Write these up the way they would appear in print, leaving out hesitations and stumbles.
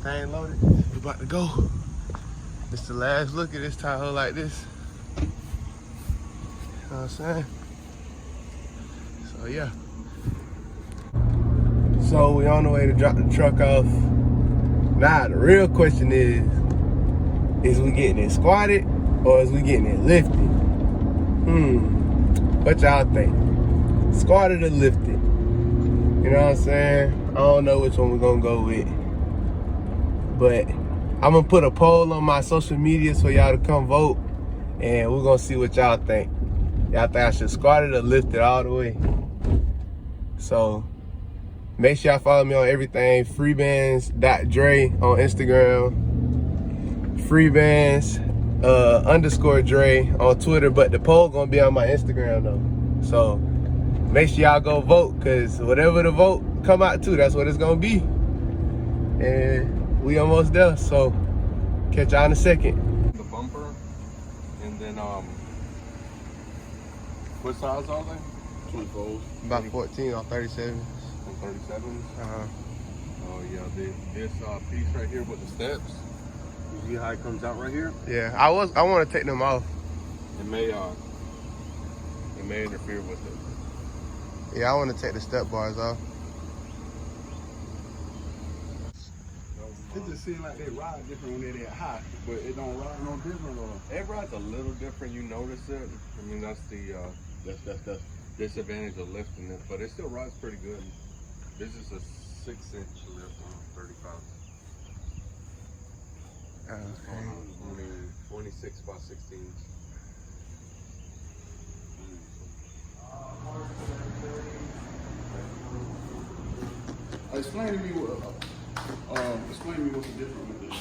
everything loaded. We about to go. It's the last look at this Tahoe like this. You know what I'm saying? So yeah. So we on the way to drop the truck off. Now the real question is we getting it squatted or is we getting it lifted? What y'all think? Squatted or lifted? You know what I'm saying? I don't know which one we're gonna go with. But I'm gonna put a poll on my social media for y'all to come vote. And we're gonna see what y'all think. Y'all think I should squat it or lift it all the way? So make sure y'all follow me on everything. freebands.dre on Instagram. freebands_Dre on Twitter. But the poll gonna be on my Instagram though. So make sure y'all go vote, cause whatever the vote come out to, that's what it's gonna be. And we almost there, so catch y'all in a second. The bumper, and then what size are they? 24s. About 14 on 37. On 37s? Uh-huh. Oh yeah, this piece right here with the steps. You see how it comes out right here? Yeah, I want to take them off. It may interfere with it. Yeah, I want to take the step bars off. It just seems like they ride different when they're high, but it don't ride no different. Or It rides a little different. You notice it. I mean, that's the that's disadvantage of lifting it, but it still rides pretty good. This is a 6-inch lift on 35. Okay. I mean, 26 by 16. explain to me what's the difference with this.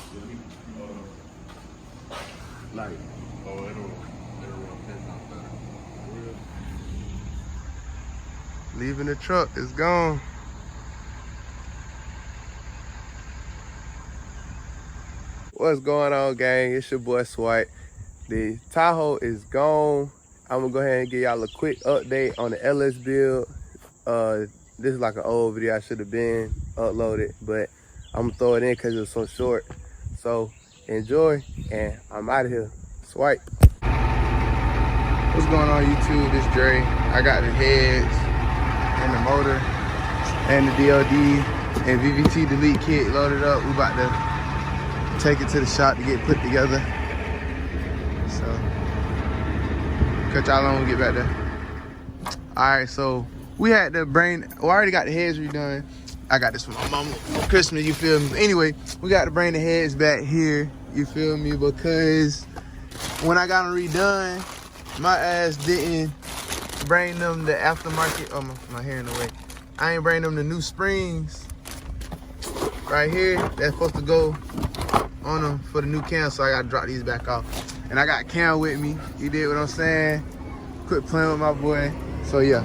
Like, Oh, it'll run 10 times better. Leaving the truck, it's gone. What's going on, gang? It's your boy Swipe. The Tahoe is gone. I'm gonna go ahead and give y'all a quick update on the LS build. This is like an old video I should have been uploaded, but I'm gonna throw it in because it was so short. So enjoy, and I'm out of here. Swipe. What's going on, YouTube? This Dre. I got the heads and the motor and the DLD and VVT delete kit loaded up. We about to take it to the shop to get put together. So catch y'all on when we get back there. All right, so we had the I already got the heads redone. I got this for my mama for Christmas, you feel me? Anyway, we got to bring the heads back here, you feel me? Because when I got them redone, my ass didn't bring them the aftermarket. Oh, my hair in the way. I ain't bring them the new springs right here. That's supposed to go on them for the new cam, so I gotta drop these back off. And I got Cam with me. You did what I'm saying? Quit playing with my boy. So yeah.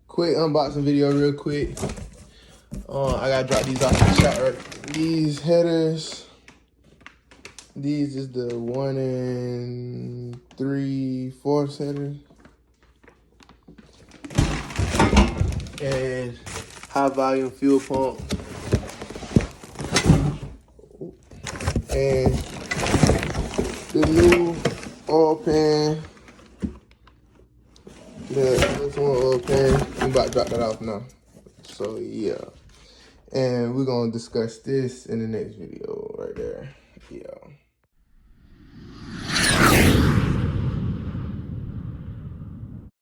Quick unboxing video real quick. I gotta drop these off the shop right. These headers. These is the 1 3/4 headers. And high volume fuel pump. And the new oil pan. This one oil pan. I'm about to drop that off now. So yeah. And we're gonna discuss this in the next video right there. Yeah.